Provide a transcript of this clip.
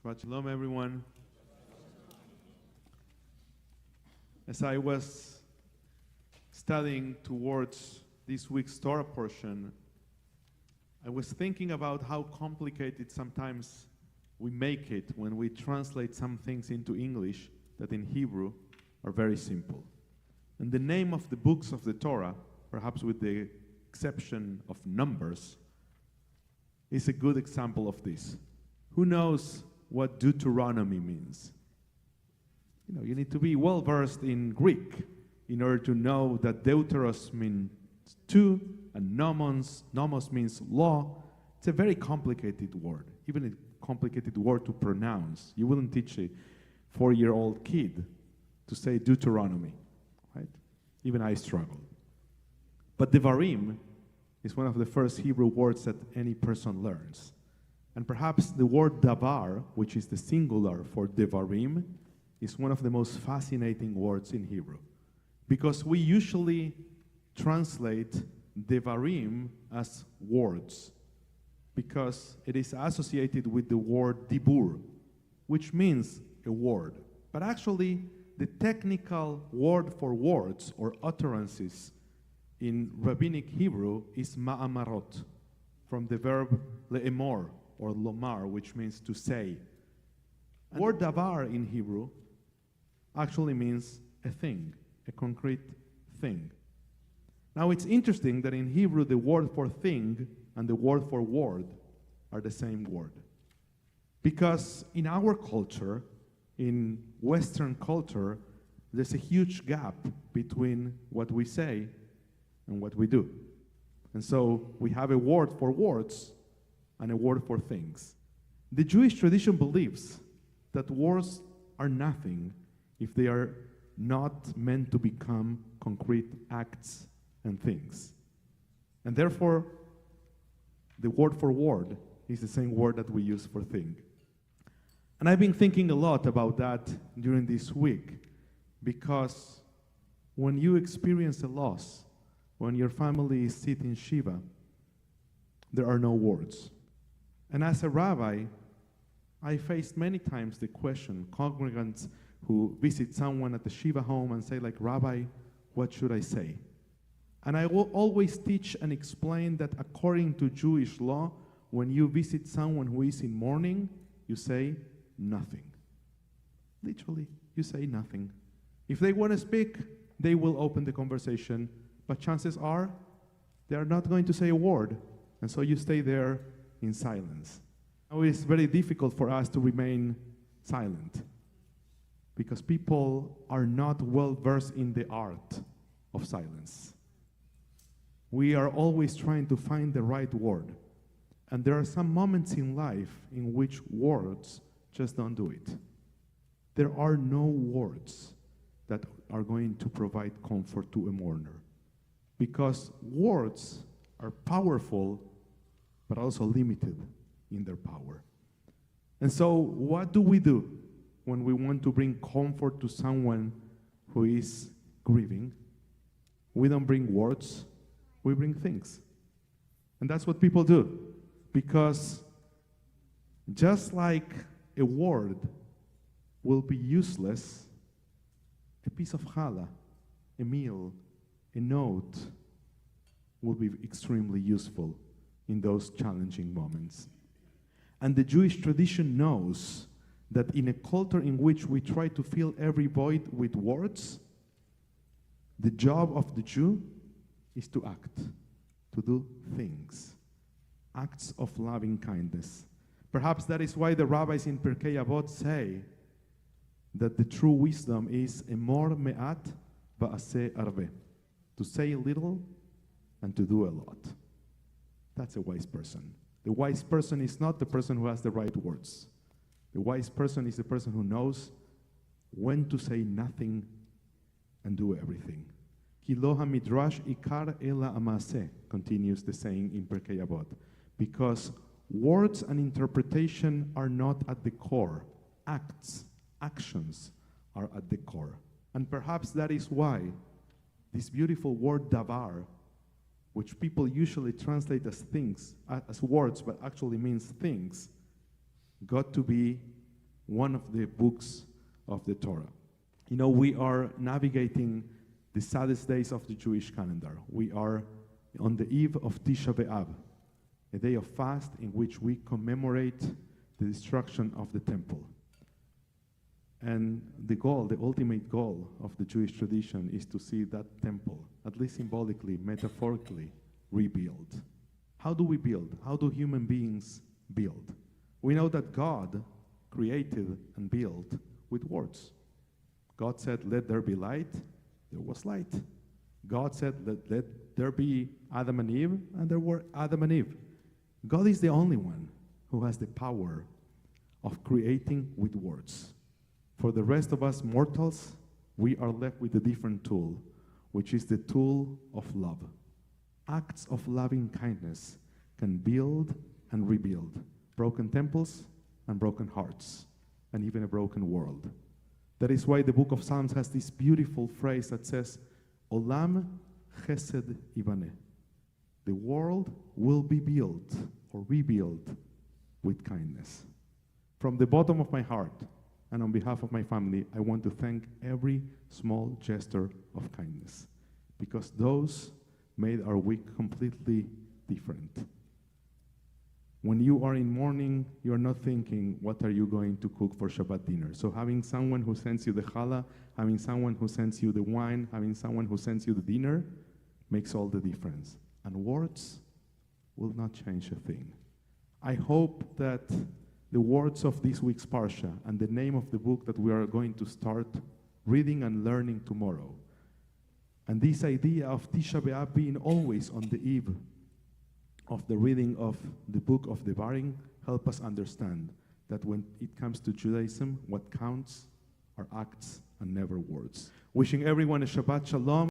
Shabbat Shalom, everyone. As I was studying towards this week's Torah portion, I was thinking about how complicated sometimes we make it when we translate some things into English that in Hebrew are very simple. And the name of the books of the Torah, perhaps with the exception of Numbers, is a good example of this. Who knows what Deuteronomy means? You need to be well versed in Greek in order to know that Deuteros means two and nomos means law. It's a very complicated word, even a complicated word to pronounce. You wouldn't teach a 4-year-old kid to say Deuteronomy, right? Even I struggled. But Devarim is one of the first Hebrew words that any person learns. And perhaps the word davar, which is the singular for Devarim, is one of the most fascinating words in Hebrew. Because we usually translate Devarim as words, because it is associated with the word dibur, which means a word. But actually, the technical word for words or utterances in Rabbinic Hebrew is ma'amarot, from the verb le'emor or lomar, which means to say. The word davar in Hebrew actually means a thing, a concrete thing. Now it's interesting that in Hebrew the word for thing and the word for word are the same word. Because in our culture, in Western culture, there's a huge gap between what we say and what we do. And so we have a word for words and a word for things. The Jewish tradition believes that words are nothing if they are not meant to become concrete acts and things. And therefore, the word for word is the same word that we use for thing. And I've been thinking a lot about that during this week, because when you experience a loss, when your family is sitting Shiva, there are no words. And as a rabbi, I faced many times the question, congregants who visit someone at the Shiva home and say, like, Rabbi, what should I say? And I will always teach and explain that according to Jewish law, when you visit someone who is in mourning, you say nothing. Literally, you say nothing. If they want to speak, they will open the conversation, but chances are they are not going to say a word, and so you stay there in silence. Now it's very difficult for us to remain silent because people are not well versed in the art of silence. We are always trying to find the right word, and there are some moments in life in which words just don't do it. There are no words that are going to provide comfort to a mourner, because words are powerful but also limited in their power. And so what do we do when we want to bring comfort to someone who is grieving? We don't bring words, we bring things. And that's what people do, because just like a word will be useless, a piece of challah, a meal, a note will be extremely useful in those challenging moments. And the Jewish tradition knows that in a culture in which we try to fill every void with words, the job of the Jew is to act, to do things, acts of loving kindness. Perhaps that is why the rabbis in Pirkei Avot say that the true wisdom is emor me'at va'aseh arveh, to say little and to do a lot. That's a wise person. The wise person is not the person who has the right words. The wise person is the person who knows when to say nothing and do everything. Ki lo hamidrash ikar ela amaseh, continues the saying in Pirkei Avot, because words and interpretation are not at the core. Actions are at the core. And perhaps that is why this beautiful word davar, which people usually translate as things, as words, but actually means things, got to be one of the books of the Torah. You know, we are navigating the saddest days of the Jewish calendar. We are on the eve of Tisha B'Av, a day of fast in which we commemorate the destruction of the temple. And the goal, the ultimate goal of the Jewish tradition is to see that temple, at least symbolically, metaphorically, rebuilt. How do we build? How do human beings build? We know that God created and built with words. God said, "Let there be light," there was light. God said, let there be Adam and Eve, and there were Adam and Eve. God is the only one who has the power of creating with words. For the rest of us mortals, we are left with a different tool, which is the tool of love. Acts of loving kindness can build and rebuild broken temples and broken hearts, and even a broken world. That is why the book of Psalms has this beautiful phrase that says, Olam chesed ibaneh. The world will be built or rebuilt with kindness. From the bottom of my heart, and on behalf of my family, I want to thank every small gesture of kindness, because those made our week completely different. When you are in mourning, you're not thinking, what are you going to cook for Shabbat dinner? So having someone who sends you the challah, having someone who sends you the wine, having someone who sends you the dinner, makes all the difference. And words will not change a thing. I hope that the words of this week's Parsha and the name of the book that we are going to start reading and learning tomorrow, and this idea of Tisha B'Av being always on the eve of the reading of the book of Devarim, help us understand that when it comes to Judaism, what counts are acts and never words. Wishing everyone a Shabbat Shalom.